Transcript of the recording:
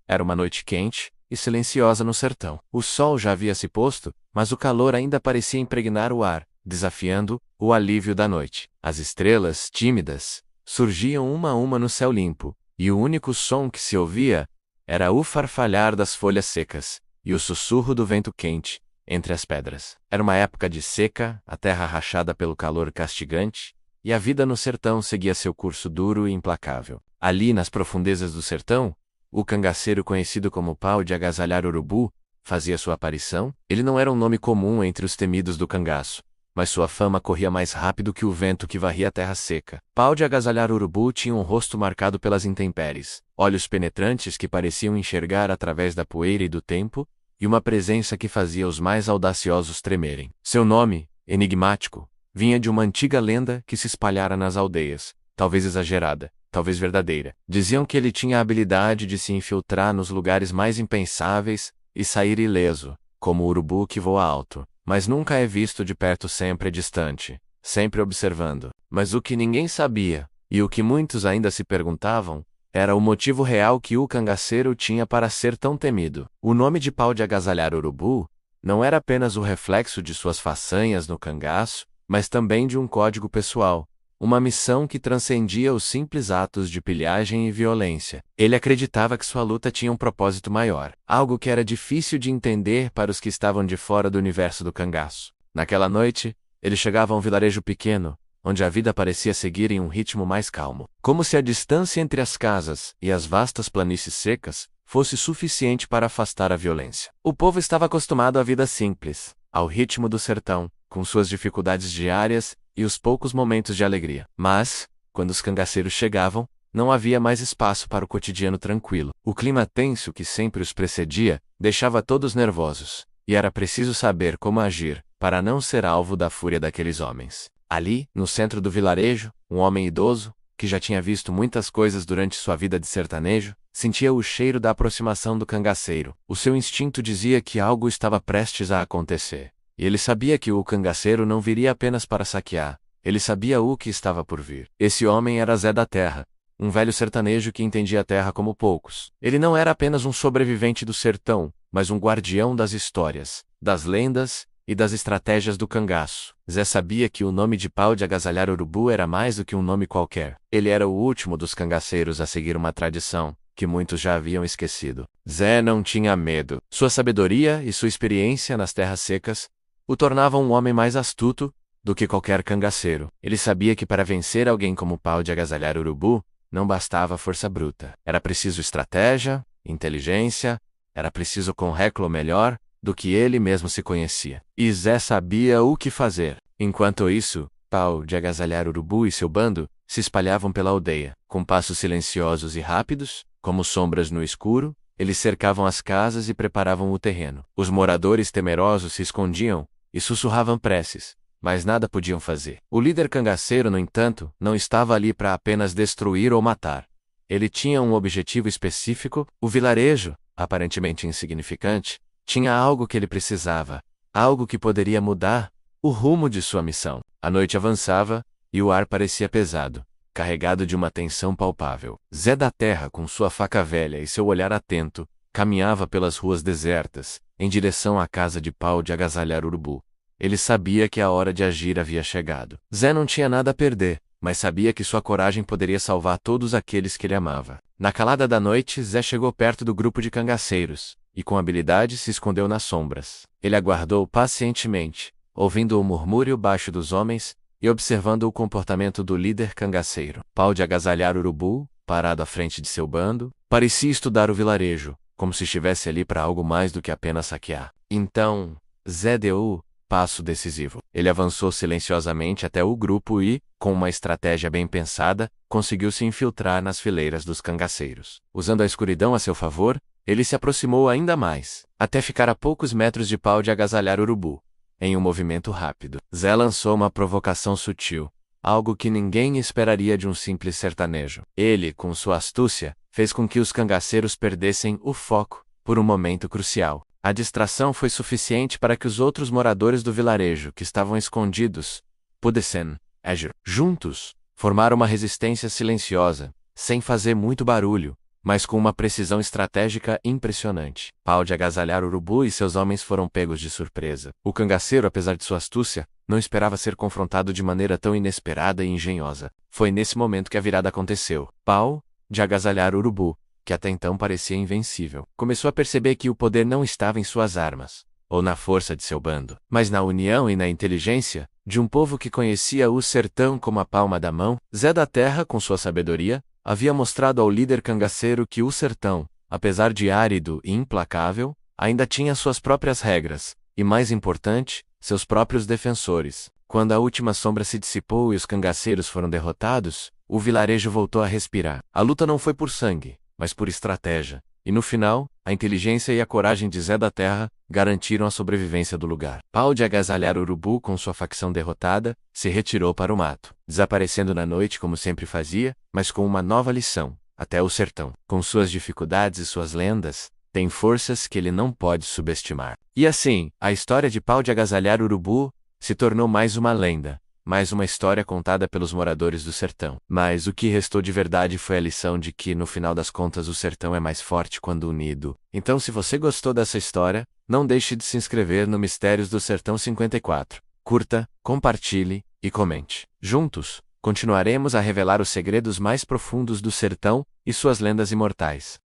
Era uma noite quente e silenciosa no sertão. O sol já havia se posto, mas o calor ainda parecia impregnar o ar, desafiando o alívio da noite. As estrelas, tímidas, surgiam uma a uma no céu limpo, e o único som que se ouvia era o farfalhar das folhas secas e o sussurro do vento quente entre as pedras. Era uma época de seca, a terra rachada pelo calor castigante, e a vida no sertão seguia seu curso duro e implacável. Ali, nas profundezas do sertão, o cangaceiro conhecido como Pau de Agasalhar Urubu fazia sua aparição. Ele não era um nome comum entre os temidos do cangaço, mas sua fama corria mais rápido que o vento que varria a terra seca. Pau de Agasalhar Urubu tinha um rosto marcado pelas intempéries, olhos penetrantes que pareciam enxergar através da poeira e do tempo, e uma presença que fazia os mais audaciosos tremerem. Seu nome, enigmático, vinha de uma antiga lenda que se espalhara nas aldeias, talvez exagerada, talvez verdadeira. Diziam que ele tinha a habilidade de se infiltrar nos lugares mais impensáveis e sair ileso, como o urubu que voa alto, mas nunca é visto de perto, sempre distante, sempre observando. Mas o que ninguém sabia, e o que muitos ainda se perguntavam, era o motivo real que o cangaceiro tinha para ser tão temido. O nome de Pau de Agasalhar Urubu não era apenas o reflexo de suas façanhas no cangaço, mas também de um código pessoal, uma missão que transcendia os simples atos de pilhagem e violência. Ele acreditava que sua luta tinha um propósito maior, algo que era difícil de entender para os que estavam de fora do universo do cangaço. Naquela noite, ele chegava a um vilarejo pequeno, onde a vida parecia seguir em um ritmo mais calmo, como se a distância entre as casas e as vastas planícies secas fosse suficiente para afastar a violência. O povo estava acostumado à vida simples, ao ritmo do sertão, com suas dificuldades diárias e os poucos momentos de alegria. Mas, quando os cangaceiros chegavam, não havia mais espaço para o cotidiano tranquilo. O clima tenso que sempre os precedia deixava todos nervosos, e era preciso saber como agir para não ser alvo da fúria daqueles homens. Ali, no centro do vilarejo, um homem idoso, que já tinha visto muitas coisas durante sua vida de sertanejo, sentia o cheiro da aproximação do cangaceiro. O seu instinto dizia que algo estava prestes a acontecer. E ele sabia que o cangaceiro não viria apenas para saquear, ele sabia o que estava por vir. Esse homem era Zé da Terra, um velho sertanejo que entendia a terra como poucos. Ele não era apenas um sobrevivente do sertão, mas um guardião das histórias, das lendas e das estratégias do cangaço. Zé sabia que o nome de Pau de Agasalhar Urubu era mais do que um nome qualquer. Ele era o último dos cangaceiros a seguir uma tradição que muitos já haviam esquecido. Zé não tinha medo. Sua sabedoria e sua experiência nas terras secas o tornavam um homem mais astuto do que qualquer cangaceiro. Ele sabia que para vencer alguém como Pau de Agasalhar Urubu, não bastava força bruta. Era preciso estratégia, inteligência, era preciso currículo melhor do que ele mesmo se conhecia. E Zé sabia o que fazer. Enquanto isso, Pau de Agasalhar Urubu e seu bando se espalhavam pela aldeia. Com passos silenciosos e rápidos, como sombras no escuro, eles cercavam as casas e preparavam o terreno. Os moradores temerosos se escondiam e sussurravam preces, mas nada podiam fazer. O líder cangaceiro, no entanto, não estava ali para apenas destruir ou matar. Ele tinha um objetivo específico. O vilarejo, aparentemente insignificante, tinha algo que ele precisava, algo que poderia mudar o rumo de sua missão. A noite avançava, e o ar parecia pesado, carregado de uma tensão palpável. Zé da Terra, com sua faca velha e seu olhar atento, caminhava pelas ruas desertas, em direção à casa de Pau de Agasalhar Urubu. Ele sabia que a hora de agir havia chegado. Zé não tinha nada a perder, mas sabia que sua coragem poderia salvar todos aqueles que ele amava. Na calada da noite, Zé chegou perto do grupo de cangaceiros, e com habilidade se escondeu nas sombras. Ele aguardou pacientemente, ouvindo o murmúrio baixo dos homens e observando o comportamento do líder cangaceiro. Pau de Agasalhar Urubu, parado à frente de seu bando, parecia estudar o vilarejo, como se estivesse ali para algo mais do que apenas saquear. Então, Zé deu o passo decisivo. Ele avançou silenciosamente até o grupo e, com uma estratégia bem pensada, conseguiu se infiltrar nas fileiras dos cangaceiros. Usando a escuridão a seu favor, ele se aproximou ainda mais, até ficar a poucos metros de Pau de Agasalhar Urubu. Em um movimento rápido, Zé lançou uma provocação sutil, algo que ninguém esperaria de um simples sertanejo. Ele, com sua astúcia, fez com que os cangaceiros perdessem o foco por um momento crucial. A distração foi suficiente para que os outros moradores do vilarejo, que estavam escondidos, pudessem agir. Juntos, formaram uma resistência silenciosa, sem fazer muito barulho, mas com uma precisão estratégica impressionante. Pau de agasalhar Urubu e seus homens foram pegos de surpresa. O cangaceiro, apesar de sua astúcia, não esperava ser confrontado de maneira tão inesperada e engenhosa. Foi nesse momento que a virada aconteceu. Pau de agasalhar Urubu, que até então parecia invencível, começou a perceber que o poder não estava em suas armas, ou na força de seu bando, mas na união e na inteligência de um povo que conhecia o sertão como a palma da mão. Zé da Terra, com sua sabedoria, havia mostrado ao líder cangaceiro que o sertão, apesar de árido e implacável, ainda tinha suas próprias regras, e mais importante, seus próprios defensores. Quando a última sombra se dissipou e os cangaceiros foram derrotados, o vilarejo voltou a respirar. A luta não foi por sangue, mas por estratégia. E no final, a inteligência e a coragem de Zé da Terra garantiram a sobrevivência do lugar. Pau de agasalhar Urubu, com sua facção derrotada, se retirou para o mato, desaparecendo na noite como sempre fazia, mas com uma nova lição: até o sertão, com suas dificuldades e suas lendas, tem forças que ele não pode subestimar. E assim, a história de Pau de agasalhar Urubu se tornou mais uma lenda, mais uma história contada pelos moradores do sertão. Mas o que restou de verdade foi a lição de que, no final das contas, o sertão é mais forte quando unido. Então, se você gostou dessa história, não deixe de se inscrever no Mistérios do Sertão 54. Curta, compartilhe e comente. Juntos, continuaremos a revelar os segredos mais profundos do sertão e suas lendas imortais.